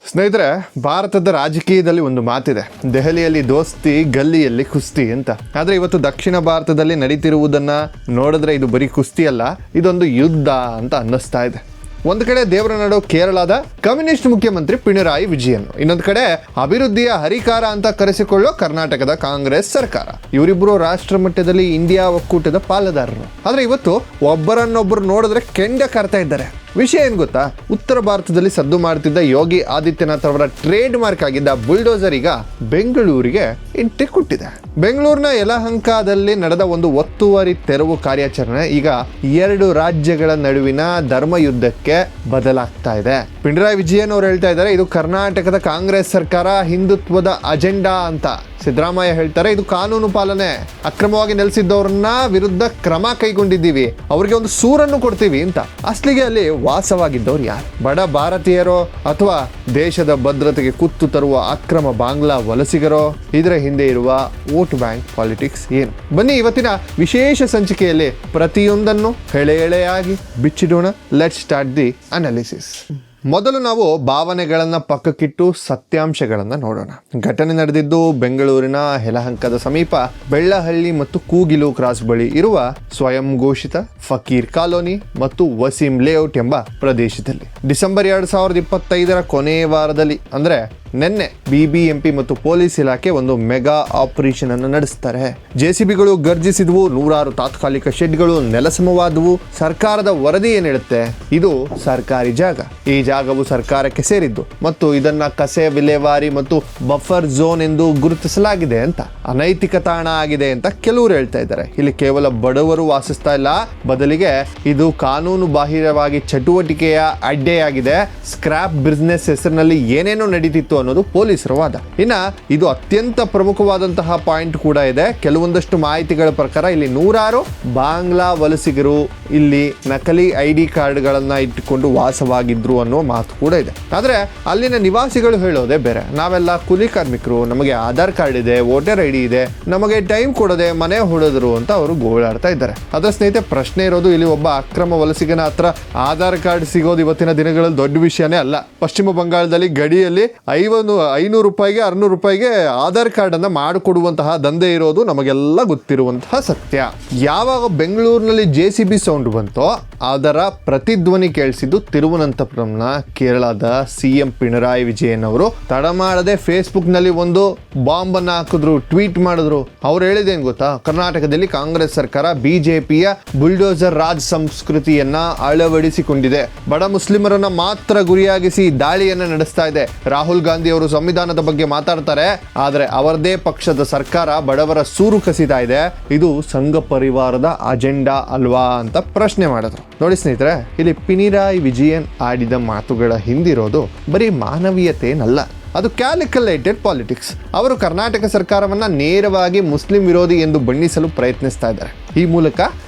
ಸ್ನೇಹಿತರೆ, ಭಾರತದ ರಾಜಕೀಯದಲ್ಲಿ ಒಂದು ಮಾತಿದೆ, ದೆಹಲಿಯಲ್ಲಿ ದೋಸ್ತಿ, ಗಲ್ಲಿಯಲ್ಲಿ ಕುಸ್ತಿ ಅಂತ. ಆದ್ರೆ ಇವತ್ತು ದಕ್ಷಿಣ ಭಾರತದಲ್ಲಿ ನಡೀತಿರುವುದನ್ನ ನೋಡಿದ್ರೆ ಇದು ಬರೀ ಕುಸ್ತಿ ಅಲ್ಲ, ಇದೊಂದು ಯುದ್ಧ ಅಂತ ಅನ್ನಿಸ್ತಾ ಇದೆ. ಒಂದು ಕಡೆ ದೇವರ ನಾಡು ಕೇರಳದ ಕಮ್ಯುನಿಸ್ಟ್ ಮುಖ್ಯಮಂತ್ರಿ ಪಿಣರಾಯಿ ವಿಜಯನ್, ಇನ್ನೊಂದು ಕಡೆ ಅಭಿವೃದ್ಧಿಯ ಹರಿಕಾರ ಅಂತ ಕರೆಸಿಕೊಳ್ಳೋ ಕರ್ನಾಟಕದ ಕಾಂಗ್ರೆಸ್ ಸರ್ಕಾರ. ಇವರಿಬ್ಬರು ರಾಷ್ಟ್ರ ಮಟ್ಟದಲ್ಲಿ ಇಂಡಿಯಾ ಒಕ್ಕೂಟದ ಪಾಲುದಾರರು. ಆದ್ರೆ ಇವತ್ತು ಒಬ್ಬರನ್ನೊಬ್ಬರು ನೋಡಿದ್ರೆ ಕೆಂಡ ಕಾರ್ತಾ ಇದ್ದಾರೆ. ವಿಷಯ ಏನ್ ಗೊತ್ತಾ? ಉತ್ತರ ಭಾರತದಲ್ಲಿ ಸದ್ದು ಮಾಡ್ತಿದ್ದ ಯೋಗಿ ಆದಿತ್ಯನಾಥ್ ಅವರ ಟ್ರೇಡ್ ಮಾರ್ಕ್ ಆಗಿದ್ದ ಬುಲ್ಡೋಸರ್ ಈಗ ಬೆಂಗಳೂರಿಗೆ ಎಂಟ್ರಿ ಕೊಟ್ಟಿದೆ. ಬೆಂಗಳೂರಿನ ಯಲಹಂಕದಲ್ಲಿ ನಡೆದ ಒಂದು ಒತ್ತುವರಿ ತೆರವು ಕಾರ್ಯಾಚರಣೆ ಈಗ ಎರಡು ರಾಜ್ಯಗಳ ನಡುವಿನ ಧರ್ಮಯುದ್ಧಕ್ಕೆ ಬದಲಾಗ್ತಾ ಇದೆ. ಪಿಣರಾಯಿ ವಿಜಯನ್ ಅವರು ಹೇಳ್ತಾ ಇದ್ದಾರೆ, ಇದು ಕರ್ನಾಟಕದ ಕಾಂಗ್ರೆಸ್ ಸರ್ಕಾರ ಹಿಂದುತ್ವದ ಅಜೆಂಡಾ ಅಂತ. ಸಿದ್ದರಾಮಯ್ಯ ಹೇಳ್ತಾರೆ, ಇದು ಕಾನೂನು ಪಾಲನೆ, ಅಕ್ರಮವಾಗಿ ನೆಲೆಸಿದ್ದವ್ರನ್ನ ವಿರುದ್ಧ ಕ್ರಮ ಕೈಗೊಂಡಿದ್ದೀವಿ, ಅವ್ರಿಗೆ ಒಂದು ಸೂರನ್ನು ಕೊಡ್ತೀವಿ ಅಂತ. ಅಸ್ಲಿಗೆ ಅಲ್ಲಿ ವಾಸವಾಗಿದ್ದವ್ರು ಯಾರು? ಬಡ ಭಾರತೀಯರೋ ಅಥವಾ ದೇಶದ ಭದ್ರತೆಗೆ ಕುತ್ತು ತರುವ ಅಕ್ರಮ ಬಾಂಗ್ಲಾ ವಲಸಿಗರೋ? ಇದರ ಹಿಂದೆ ಇರುವ ವೋಟ್ ಬ್ಯಾಂಕ್ ಪಾಲಿಟಿಕ್ಸ್ ಏನು? ಬನ್ನಿ ಇವತ್ತಿನ ವಿಶೇಷ ಸಂಚಿಕೆಯಲ್ಲಿ ಪ್ರತಿಯೊಂದನ್ನು ಎಳೆಯಾಗಿ ಬಿಚ್ಚಿಡೋಣ. Let's start the analysis. ಮೊದಲು ನಾವು ಭಾವನೆಗಳನ್ನ ಪಕ್ಕಕ್ಕಿಟ್ಟು ಸತ್ಯಾಂಶಗಳನ್ನ ನೋಡೋಣ. ಘಟನೆ ನಡೆದಿದ್ದು ಬೆಂಗಳೂರಿನ ಯಲಹಂಕದ ಸಮೀಪ ಬೆಳ್ಳಹಳ್ಳಿ ಮತ್ತು ಕೂಗಿಲು ಕ್ರಾಸ್ ಬಳಿ ಇರುವ ಸ್ವಯಂ ಘೋಷಿತ ಫಕೀರ್ ಕಾಲೋನಿ ಮತ್ತು ವಸೀಂ ಲೇಔಟ್ ಎಂಬ ಪ್ರದೇಶದಲ್ಲಿ ಡಿಸೆಂಬರ್ 2025 ಕೊನೆಯ ವಾರದಲ್ಲಿ, ಅಂದ್ರೆ ನಿನ್ನೆ ಬಿಬಿಎಂಪಿ ಮತ್ತು ಪೊಲೀಸ್ ಇಲಾಖೆ ಒಂದು ಮೆಗಾ ಆಪರೇಷನ್ ಅನ್ನು ನಡೆಸ್ತಾರೆ. ಜೆಸಿಬಿಗಳು ಗರ್ಜಿಸಿದ್ವು, ನೂರಾರು ತಾತ್ಕಾಲಿಕ ಶೆಡ್ಗಳು ನೆಲಸಮವಾದವು. ಸರ್ಕಾರದ ವರದಿ ಏನ್ ಹೇಳುತ್ತೆ? ಇದು ಸರ್ಕಾರಿ ಜಾಗ, ಈ ಜಾಗವು ಸರ್ಕಾರಕ್ಕೆ ಸೇರಿದ್ದು ಮತ್ತು ಇದನ್ನ ಕಸೆ ವಿಲೇವಾರಿ ಮತ್ತು ಬಫರ್ ಝೋನ್ ಎಂದು ಗುರುತಿಸಲಾಗಿದೆ ಅಂತ. ಅನೈತಿಕ ತಾಣ ಆಗಿದೆ ಅಂತ ಕೆಲವರು ಹೇಳ್ತಾ ಇದ್ದಾರೆ. ಇಲ್ಲಿ ಕೇವಲ ಬಡವರು ವಾಸಿಸ್ತಾ ಇಲ್ಲ, ಬದಲಿಗೆ ಇದು ಕಾನೂನು ಬಾಹಿರವಾಗಿ ಚಟುವಟಿಕೆಯ ಅಡ್ಡೆಯಾಗಿದೆ. ಸ್ಕ್ರಾಪ್ ಬಿಸ್ನೆಸ್ ಹೆಸರಿನಲ್ಲಿ ಏನೇನೋ ನಡೀತಿತ್ತು ಅನ್ನೋದು ಪೊಲೀಸರ ವಾದ. ಇನ್ನ ಇದು ಅತ್ಯಂತ ಪ್ರಮುಖವಾದಂತಹ ಪಾಯಿಂಟ್ ಕೂಡ ಇದೆ. ಕೆಲವೊಂದಷ್ಟು ಮಾಹಿತಿಗಳ ಪ್ರಕಾರ ಇಲ್ಲಿ ನೂರಾರು ಬಾಂಗ್ಲಾ ವಲಸಿಗರು ಇಲ್ಲಿ ನಕಲಿ ID ಕಾರ್ಡ್ಗಳನ್ನ ಇಟ್ಟುಕೊಂಡು ವಾಸವಾಗಿದ್ರು ಅನ್ನೋ ಮಾತು ಕೂಡ ಇದೆ. ಆದ್ರೆ ಅಲ್ಲಿನ ನಿವಾಸಿಗಳು ಹೇಳೋದೇ ಬೇರೆ. ನಾವೆಲ್ಲ ಕೂಲಿ ಕಾರ್ಮಿಕರು, ನಮಗೆ ಆಧಾರ್ ಕಾರ್ಡ್ ಇದೆ, ವೋಟರ್ ID ಇದೆ, ನಮಗೆ ಟೈಮ್ ಕೊಡದೆ ಮನೆ ಹೊಡೆದ್ರು ಅಂತ ಅವರು ಗೋಳಾಡ್ತಾ ಇದ್ದಾರೆ. ಅದ್ರ ಸ್ನೇಹಿತರೆ, ಪ್ರಶ್ನೆ ಇರೋದು ಇಲ್ಲಿ ಒಬ್ಬ ಅಕ್ರಮ ವಲಸಿಗನ ಹತ್ರ ಆಧಾರ್ ಕಾರ್ಡ್ ಸಿಗೋದು ಇವತ್ತಿನ ದಿನಗಳಲ್ಲಿ ದೊಡ್ಡ ವಿಷಯನೇ ಅಲ್ಲ. ಪಶ್ಚಿಮ ಬಂಗಾಳದಲ್ಲಿ ಗಡಿಯಲ್ಲಿ 500 ರೂಪಾಯಿಗೆ 600 ರೂಪಾಯಿಗೆ ಆಧಾರ್ ಕಾರ್ಡ್ ಅನ್ನ ಮಾಡಿಕೊಡುವಂತಹ ದಂಧೆ ಇರೋದು ನಮಗೆಲ್ಲ ಗೊತ್ತಿರುವಂತಹ ಸತ್ಯ. ಯಾವಾಗ ಬೆಂಗಳೂರಿನಲ್ಲಿ JCB ಸೌಂಡ್ ಬಂತೋ ಅದರ ಪ್ರತಿಧ್ವನಿ ಕೇಳಿಸಿದ್ದು ತಿರುವನಂತಪುರಂನ ಕೇರಳದ CM ಪಿಣರಾಯಿ ವಿಜಯನ್ ಅವರು ತಡ ಮಾಡದೆ ಫೇಸ್ಬುಕ್ ನಲ್ಲಿ ಒಂದು ಬಾಂಬ್ ಅನ್ನ ಹಾಕಿದ್ರು, ಟ್ವೀಟ್ ಮಾಡಿದ್ರು. ಅವ್ರು ಹೇಳಿದೇನ್ ಗೊತ್ತಾ? ಕರ್ನಾಟಕದಲ್ಲಿ ಕಾಂಗ್ರೆಸ್ ಸರ್ಕಾರ ಬಿಜೆಪಿಯ ಬುಲ್ಡೋಸರ್ ರಾಜ್ ಸಂಸ್ಕೃತಿಯನ್ನ ಅಳವಡಿಸಿಕೊಂಡಿದೆ, ಬಡ ಮುಸ್ಲಿಮರನ್ನ ಮಾತ್ರ ಗುರಿಯಾಗಿಸಿ ದಾಳಿಯನ್ನ ನಡೆಸ್ತಾ ಇದೆ. ರಾಹುಲ್ ಗಾಂಧಿ ಅವರು ಸಂವಿಧಾನದ ಬಗ್ಗೆ ಮಾತಾಡ್ತಾರೆ, ಆದ್ರೆ ಅವರದೇ ಪಕ್ಷದ ಸರ್ಕಾರ ಬಡವರ ಸೂರು ಕಸಿತಾ ಇದೆ. ಇದು ಸಂಘ ಪರಿವಾರದ ಅಜೆಂಡಾ ಅಲ್ವಾ ಅಂತ ಪ್ರಶ್ನೆ ಮಾಡಿದ್ರು. ನೋಡಿ ಸ್ನೇಹಿತರೆ, ಇಲ್ಲಿ ಪಿಣರಾಯಿ ವಿಜಯನ್ ಆಡಿದ ಮಾತುಗಳ ಹಿಂದಿರೋದು ಬರೀ ಮಾನವೀಯತೆನಲ್ಲ, ಅದು ಕ್ಯಾಲ್ಕುಲೇಟೆಡ್ ಪಾಲಿಟಿಕ್ಸ್. ಅವರು ಕರ್ನಾಟಕ ಸರ್ಕಾರವನ್ನ ನೇರವಾಗಿ ಮುಸ್ಲಿಂ ವಿರೋಧಿ ಎಂದು ಬಣ್ಣಿಸಲು ಪ್ರಯತ್ನಿಸ್ತಾ ಇದ್ದಾರೆ. ಈ ಮೂಲಕ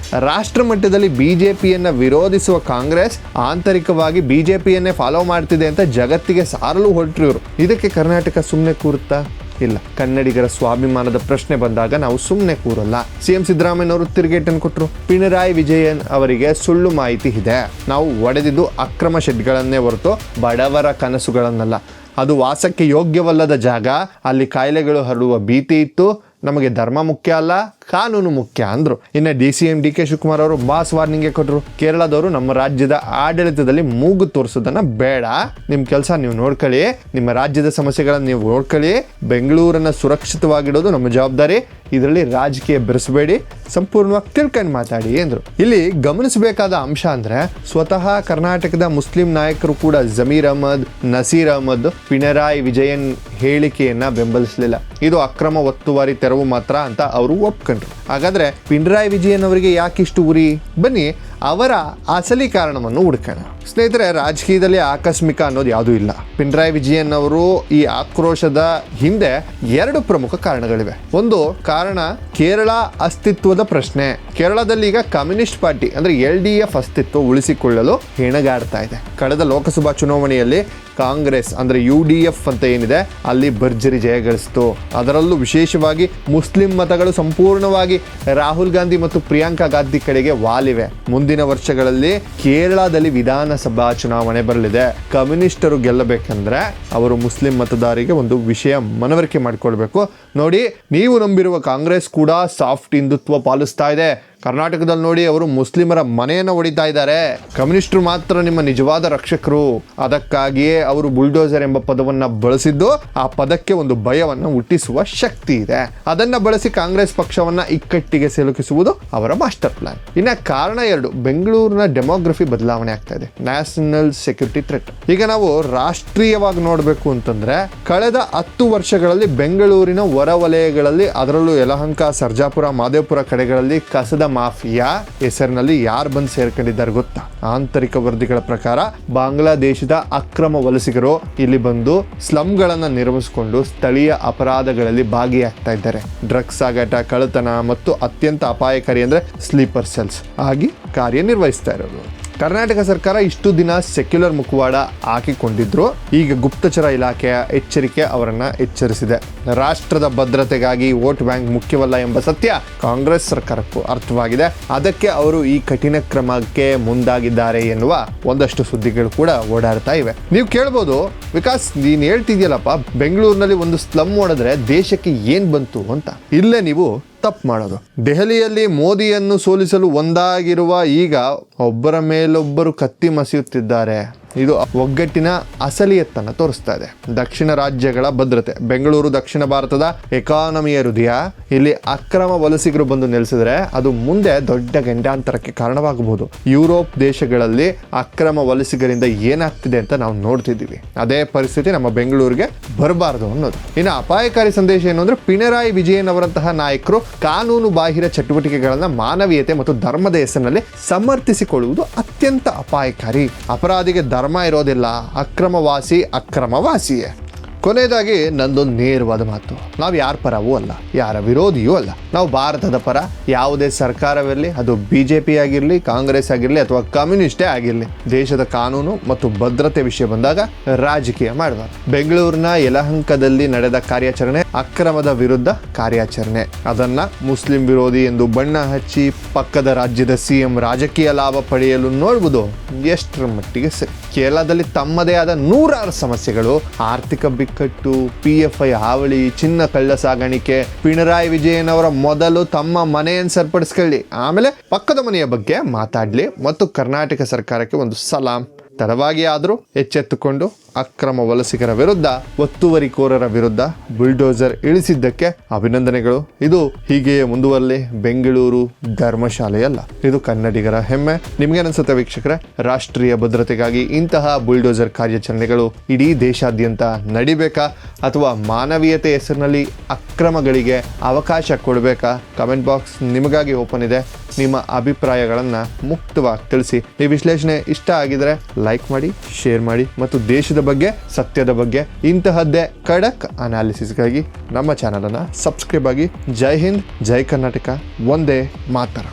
ರಾಷ್ಟ್ರ ಮಟ್ಟದಲ್ಲಿ ಬಿಜೆಪಿಯನ್ನ ವಿರೋಧಿಸುವ ಕಾಂಗ್ರೆಸ್ ಆಂತರಿಕವಾಗಿ ಬಿಜೆಪಿಯನ್ನೇ ಫಾಲೋ ಮಾಡ್ತಿದೆ ಅಂತ ಜಗತ್ತಿಗೆ ಸಾರಲು ಹೊರಟರು ಇವರು. ಇದಕ್ಕೆ ಕರ್ನಾಟಕ ಸುಮ್ಮನೆ ಕೂರುತ್ತಾ? ಇಲ್ಲ. ಕನ್ನಡಿಗರ ಸ್ವಾಭಿಮಾನದ ಪ್ರಶ್ನೆ ಬಂದಾಗ ನಾವು ಸುಮ್ಮನೆ ಕೂರಲ್ಲ. CM ಸಿದ್ದರಾಮಯ್ಯ ಅವರು ತಿರುಗೇಟನ್ನು ಕೊಟ್ಟರು. ಪಿಣರಾಯಿ ವಿಜಯನ್ ಅವರಿಗೆ ಸುಳ್ಳು ಮಾಹಿತಿ ಇದೆ, ನಾವು ಒಡೆದಿದ್ದು ಅಕ್ರಮ ಶೆಡ್ಗಳನ್ನೇ ಹೊರತು ಬಡವರ ಕನಸುಗಳನ್ನಲ್ಲ. ಅದು ವಾಸಕ್ಕೆ ಯೋಗ್ಯವಲ್ಲದ ಜಾಗ, ಅಲ್ಲಿ ಕಾಯಿಲೆಗಳು ಹರಡುವ ಭೀತಿ ಇತ್ತು. ನಮಗೆ ಧರ್ಮ ಮುಖ್ಯ ಅಲ್ಲ, ಕಾನೂನು ಮುಖ್ಯ ಅಂದ್ರು. ಇನ್ನು DCM DK ಶಿವಕುಮಾರ್ ಅವರು ಮಾಸ್ ವಾರ್ನಿಂಗ್ ಕೊಟ್ಟರು. ಕೇರಳದವರು ನಮ್ಮ ರಾಜ್ಯದ ಆಡಳಿತದಲ್ಲಿ ಮೂಗು ತೋರಿಸೋದನ್ನ ಬೇಡ, ನಿಮ್ಮ ಕೆಲಸ ನೀವು ನೋಡ್ಕೊಳ್ಳಿ, ನಿಮ್ಮ ರಾಜ್ಯದ ಸಮಸ್ಯೆಗಳನ್ನ ನೀವು ನೋಡ್ಕೊಳ್ಳಿ, ಬೆಂಗಳೂರನ್ನ ಸುರಕ್ಷಿತವಾಗಿಡೋದು ನಮ್ಮ ಜವಾಬ್ದಾರಿ, ಇದರಲ್ಲಿ ರಾಜಕೀಯ ಬೆರೆಸಬೇಡಿ, ಸಂಪೂರ್ಣವಾಗಿ ತಿಳ್ಕೊಂಡು ಮಾತಾಡಿ ಎಂದ್ರು. ಇಲ್ಲಿ ಗಮನಿಸಬೇಕಾದ ಅಂಶ ಅಂದ್ರೆ, ಸ್ವತಃ ಕರ್ನಾಟಕದ ಮುಸ್ಲಿಂ ನಾಯಕರು ಕೂಡ ಜಮೀರ್ ಅಹಮದ್, ನಸೀರ್ ಅಹಮದ್ ಪಿಣರಾಯಿ ವಿಜಯನ್ ಹೇಳಿಕೆಯನ್ನ ಬೆಂಬಲಿಸಲಿಲ್ಲ. ಇದು ಅಕ್ರಮ ಒತ್ತುವರಿ ತೆರವು ಮಾತ್ರ ಅಂತ ಅವರು ಒಪ್ಕೊಂಡ್ರು. ಹಾಗಾದ್ರೆ ಪಿಣರಾಯಿ ವಿಜಯನ್ ಅವರಿಗೆ ಯಾಕಿಷ್ಟು ಉರಿ? ಬನ್ನಿ ಅವರ ಅಸಲಿ ಕಾರಣವನ್ನು ಹುಡುಕೋಣ. ಸ್ನೇಹಿತರೆ, ರಾಜಕೀಯದಲ್ಲಿ ಆಕಸ್ಮಿಕ ಅನ್ನೋದು ಯಾವುದೂ ಇಲ್ಲ. ಪಿಣರಾಯಿ ವಿಜಯನ್ ಅವರು ಈ ಆಕ್ರೋಶದ ಹಿಂದೆ 2 ಪ್ರಮುಖ ಕಾರಣಗಳಿವೆ. ಒಂದು ಕಾರಣ ಕೇರಳ ಅಸ್ತಿತ್ವದ ಪ್ರಶ್ನೆ. ಕೇರಳದಲ್ಲಿ ಈಗ ಕಮ್ಯುನಿಸ್ಟ್ ಪಾರ್ಟಿ ಅಂದ್ರೆ LDF ಅಸ್ತಿತ್ವ ಉಳಿಸಿಕೊಳ್ಳಲು ಹೆಣಗಾಡ್ತಾ ಇದೆ. ಕಳೆದ ಲೋಕಸಭಾ ಚುನಾವಣೆಯಲ್ಲಿ ಕಾಂಗ್ರೆಸ್ ಅಂದ್ರೆ UDF ಅಂತ ಏನಿದೆ ಅಲ್ಲಿ ಭರ್ಜರಿ ಜಯ ಗಳಿಸಿತು. ಅದರಲ್ಲೂ ವಿಶೇಷವಾಗಿ ಮುಸ್ಲಿಂ ಮತಗಳು ಸಂಪೂರ್ಣವಾಗಿ ರಾಹುಲ್ ಗಾಂಧಿ ಮತ್ತು ಪ್ರಿಯಾಂಕಾ ಗಾಂಧಿ ಕಡೆಗೆ ವಾಲಿವೆ. ಮುಂದಿನ ವರ್ಷಗಳಲ್ಲಿ ಕೇರಳದಲ್ಲಿ ವಿಧಾನಸಭಾ ಚುನಾವಣೆ ಬರಲಿದೆ. ಕಮ್ಯುನಿಸ್ಟರು ಗೆಲ್ಲಬೇಕಂದ್ರೆ ಅವರು ಮುಸ್ಲಿಂ ಮತದಾರರಿಗೆ ಒಂದು ವಿಷಯ ಮನವರಿಕೆ ಮಾಡಿಕೊಳ್ಬೇಕು. ನೋಡಿ, ನೀವು ನಂಬಿರುವ ಕಾಂಗ್ರೆಸ್ ಕೂಡ ಸಾಫ್ಟ್ ಹಿಂದುತ್ವ ಪಾಲಿಸ್ತಾ ಇದೆ. ಕರ್ನಾಟಕದಲ್ಲಿ ನೋಡಿ, ಅವರು ಮುಸ್ಲಿಮರ ಮನೆಯನ್ನು ಹೊಡಿತಾ ಇದ್ದಾರೆ. ಕಮ್ಯುನಿಸ್ಟರು ಮಾತ್ರ ನಿಮ್ಮ ನಿಜವಾದ ರಕ್ಷಕರು. ಅದಕ್ಕಾಗಿಯೇ ಅವರು ಬುಲ್ಡೋಸರ್ ಎಂಬ ಪದವನ್ನು ಬಳಸಿದ್ದು. ಆ ಪದಕ್ಕೆ ಒಂದು ಭಯವನ್ನು ಹುಟ್ಟಿಸುವ ಶಕ್ತಿ ಇದೆ. ಅದನ್ನ ಬಳಸಿ ಕಾಂಗ್ರೆಸ್ ಪಕ್ಷವನ್ನ ಇಕ್ಕಟ್ಟಿಗೆ ಸಿಲುಕಿಸುವುದು ಅವರ ಮಾಸ್ಟರ್ ಪ್ಲಾನ್. ಇನ್ನ ಕಾರಣ 2, ಬೆಂಗಳೂರಿನ ಡೆಮೋಗ್ರಫಿ ಬದಲಾವಣೆ ಆಗ್ತಾ ಇದೆ. National security threat. ಈಗ ನಾವು ರಾಷ್ಟ್ರೀಯವಾಗಿ ನೋಡಬೇಕು ಅಂತಂದ್ರೆ, ಕಳೆದ 10 ವರ್ಷಗಳಲ್ಲಿ ಬೆಂಗಳೂರಿನ ಹೊರವಲಯಗಳಲ್ಲಿ, ಅದರಲ್ಲೂ ಯಲಹಂಕ, ಸರ್ಜಾಪುರ, ಮಾದೇವಪುರ ಕಡೆಗಳಲ್ಲಿ ಕಸದ ಮಾಫಿಯಾ ಹೆಸರಿನಲ್ಲಿ ಯಾರು ಬಂದು ಸೇರ್ಕೊಂಡಿದ್ದಾರೆ ಗೊತ್ತಾ? ಆಂತರಿಕ ವರದಿಗಳ ಪ್ರಕಾರ ಬಾಂಗ್ಲಾದೇಶದ ಅಕ್ರಮ ವಲಸಿಗರು ಇಲ್ಲಿ ಬಂದು ಸ್ಲಂಗಳನ್ನು ನಿರ್ಮಿಸಿಕೊಂಡು ಸ್ಥಳೀಯ ಅಪರಾಧಗಳಲ್ಲಿ ಭಾಗಿಯಾಗ್ತಾ ಇದ್ದಾರೆ. ಡ್ರಗ್ಸ್ ಸಾಗಾಟ, ಕಳ್ಳತನ ಮತ್ತು ಅತ್ಯಂತ ಅಪಾಯಕಾರಿ ಅಂದ್ರೆ ಸ್ಲೀಪರ್ ಸೆಲ್ಸ್ ಆಗಿ ಕಾರ್ಯನಿರ್ವಹಿಸ್ತಾ ಇರೋದು. ಕರ್ನಾಟಕ ಸರ್ಕಾರ ಇಷ್ಟು ದಿನ ಸೆಕ್ಯುಲರ್ ಮುಖವಾಡ ಹಾಕಿಕೊಂಡಿದ್ರು. ಈಗ ಗುಪ್ತಚರ ಇಲಾಖೆಯ ಎಚ್ಚರಿಕೆ ಅವರನ್ನ ಎಚ್ಚರಿಸಿದೆ. ರಾಷ್ಟ್ರದ ಭದ್ರತೆಗಾಗಿ ವೋಟ್ ಬ್ಯಾಂಕ್ ಮುಖ್ಯವಲ್ಲ ಎಂಬ ಸತ್ಯ ಕಾಂಗ್ರೆಸ್ ಸರ್ಕಾರಕ್ಕೂ ಅರ್ಥವಾಗಿದೆ. ಅದಕ್ಕೆ ಅವರು ಈ ಕಠಿಣ ಕ್ರಮಕ್ಕೆ ಮುಂದಾಗಿದ್ದಾರೆ ಎನ್ನುವ ಒಂದಷ್ಟು ಸುದ್ದಿಗಳು ಕೂಡ ಓಡಾಡ್ತಾ ಇವೆ. ನೀವು ಕೇಳ್ಬೋದು, ವಿಕಾಸ್ ನೀನು ಹೇಳ್ತಿದ್ಯಲ್ಲಪ್ಪ, ಬೆಂಗಳೂರಿನಲ್ಲಿ ಒಂದು ಸ್ಲಮ್ ಓಡಿದ್ರೆ ದೇಶಕ್ಕೆ ಏನ್ ಬಂತು ಅಂತ. ಇಲ್ಲೇ ನೀವು ತಪ್ಪು ಮಾಡೋದು. ದೆಹಲಿಯಲ್ಲಿ ಮೋದಿಯನ್ನು ಸೋಲಿಸಲು ಒಂದಾಗಿರುವ ಈಗ ಒಬ್ಬರ ಮೇಲೊಬ್ಬರು ಕತ್ತಿ ಮಸೆಯುತ್ತಿದ್ದಾರೆ. ಇದು ಒಗ್ಗಟ್ಟಿನ ಅಸಲಿಯತ್ತನ್ನು ತೋರಿಸ್ತಾ ಇದೆ. ದಕ್ಷಿಣ ರಾಜ್ಯಗಳ ಭದ್ರತೆ. ಬೆಂಗಳೂರು ದಕ್ಷಿಣ ಭಾರತದ ಎಕಾನಮಿಯ ಹೃದಯ. ಇಲ್ಲಿ ಅಕ್ರಮ ವಲಸಿಗರು ಬಂದು ನೆಲೆಸಿದ್ರೆ ಅದು ಮುಂದೆ ದೊಡ್ಡ ಗಂಡಾಂತರಕ್ಕೆ ಕಾರಣವಾಗಬಹುದು. ಯುರೋಪ್ ದೇಶಗಳಲ್ಲಿ ಅಕ್ರಮ ವಲಸಿಗರಿಂದ ಏನಾಗ್ತಿದೆ ಅಂತ ನಾವು ನೋಡ್ತಿದ್ದೀವಿ. ಅದೇ ಪರಿಸ್ಥಿತಿ ನಮ್ಮ ಬೆಂಗಳೂರಿಗೆ ಬರಬಾರದು ಅನ್ನೋದು. ಇನ್ನು ಅಪಾಯಕಾರಿ ಸಂದೇಶ ಏನು ಅಂದ್ರೆ, ಪಿಣರಾಯಿ ವಿಜಯನ್ ಅವರಂತಹ ನಾಯಕರು ಕಾನೂನು ಬಾಹಿರ ಚಟುವಟಿಕೆಗಳನ್ನ ಮಾನವೀಯತೆ ಮತ್ತು ಧರ್ಮದ ಹೆಸರಿನಲ್ಲಿ ಸಮರ್ಥಿಸಿಕೊಳ್ಳುವುದು ಅತ್ಯಂತ ಅಪಾಯಕಾರಿ. ಅಪರಾಧಿಗೆ ಧರ್ಮ ಇರೋದಿಲ್ಲ. ಅಕ್ರಮವಾಸಿಯೇ. ಕೊನೆಯದಾಗಿ ನಂದೊಂದು ನೇರವಾದ ಮಾತು. ನಾವು ಯಾರ ಪರವೂ ಅಲ್ಲ, ಯಾರ ವಿರೋಧಿಯೂ ಅಲ್ಲ. ನಾವು ಭಾರತದ ಪರ. ಯಾವುದೇ ಸರ್ಕಾರವಿರಲಿ, ಅದು BJP ಆಗಿರಲಿ, ಕಾಂಗ್ರೆಸ್ ಆಗಿರಲಿ ಅಥವಾ ಕಮ್ಯುನಿಸ್ಟೇ ಆಗಿರಲಿ, ದೇಶದ ಕಾನೂನು ಮತ್ತು ಭದ್ರತೆ ವಿಷಯ ಬಂದಾಗ ರಾಜಕೀಯ ಮಾಡಬಾರ್ದು. ಬೆಂಗಳೂರಿನ ಯಲಹಂಕದಲ್ಲಿ ನಡೆದ ಕಾರ್ಯಾಚರಣೆ ಅಕ್ರಮದ ವಿರುದ್ಧ ಕಾರ್ಯಾಚರಣೆ. ಅದನ್ನ ಮುಸ್ಲಿಂ ವಿರೋಧಿ ಎಂದು ಬಣ್ಣ ಹಚ್ಚಿ ಪಕ್ಕದ ರಾಜ್ಯದ CM ರಾಜಕೀಯ ಲಾಭ ಪಡೆಯಲು ನೋಡುವುದು ಎಷ್ಟರ ಮಟ್ಟಿಗೆ ಸರಿ. ಕೇರಳದಲ್ಲಿ ತಮ್ಮದೇ ಆದ 100 ಸಮಸ್ಯೆಗಳು. ಆರ್ಥಿಕ ಬಿಕ್ಕಟ್ಟು, PFI ಹಾವಳಿ, ಚಿನ್ನ ಕಳ್ಳ ಸಾಗಾಣಿಕೆ. ಪಿಣರಾಯಿ ವಿಜಯನ್ ಅವರ ಮೊದಲು ತಮ್ಮ ಮನೆಯನ್ನು ಸರಿಪಡಿಸ್ಕೊಳ್ಳಿ, ಆಮೇಲೆ ಪಕ್ಕದ ಮನೆಯ ಬಗ್ಗೆ ಮಾತಾಡ್ಲಿ. ಮತ್ತು ಕರ್ನಾಟಕ ಸರ್ಕಾರಕ್ಕೆ ಒಂದು ಸಲಾಂ. ತಡವಾಗಿ ಆದರೂ ಎಚ್ಚೆತ್ತುಕೊಂಡು ಅಕ್ರಮ ವಲಸಿಗರ ವಿರುದ್ಧ, ಒತ್ತುವರಿಕೋರರ ವಿರುದ್ಧ ಬುಲ್ಡೋಸರ್ ಇಳಿಸಿದ್ದಕ್ಕೆ ಅಭಿನಂದನೆಗಳು. ಇದು ಹೀಗೆಯೇ ಮುಂದುವರಲಿ. ಬೆಂಗಳೂರು ಧರ್ಮಶಾಲೆಯಲ್ಲ, ಇದು ಕನ್ನಡಿಗರ ಹೆಮ್ಮೆ. ನಿಮ್ಗೇನನ್ಸುತ್ತೆ ವೀಕ್ಷಕರೇ? ರಾಷ್ಟ್ರೀಯ ಭದ್ರತೆಗಾಗಿ ಇಂತಹ ಬುಲ್ಡೋಸರ್ ಕಾರ್ಯಾಚರಣೆಗಳು ಇಡೀ ದೇಶಾದ್ಯಂತ ನಡಿಬೇಕಾ, ಅಥವಾ ಮಾನವೀಯತೆ ಹೆಸರಿನಲ್ಲಿ ಅಕ್ರಮಗಳಿಗೆ ಅವಕಾಶ ಕೊಡಬೇಕಾ? ಕಮೆಂಟ್ ಬಾಕ್ಸ್ ನಿಮಗಾಗಿ ಓಪನ್ ಇದೆ. ನಿಮ್ಮ ಅಭಿಪ್ರಾಯಗಳನ್ನು ಮುಕ್ತವಾಗಿ ತಿಳಿಸಿ. ಈ ವಿಶ್ಲೇಷಣೆ ಇಷ್ಟ ಆಗಿದ್ರೆ ಲೈಕ್ ಮಾಡಿ, ಶೇರ್ ಮಾಡಿ ಮತ್ತು ದೇಶದ ಬಗ್ಗೆ, ಸತ್ಯದ ಬಗ್ಗೆ ಇಂತಹದ್ದೇ ಖಡಕ್ ಅನಾಲಿಸಿಸ್ಗಾಗಿ ನಮ್ಮ ಚಾನಲನ್ನು ಸಬ್ಸ್ಕ್ರೈಬ್ ಆಗಿ. ಜೈ ಹಿಂದ್, ಜೈ ಕರ್ನಾಟಕ, ಒಂದೇ ಮಾತರಂ.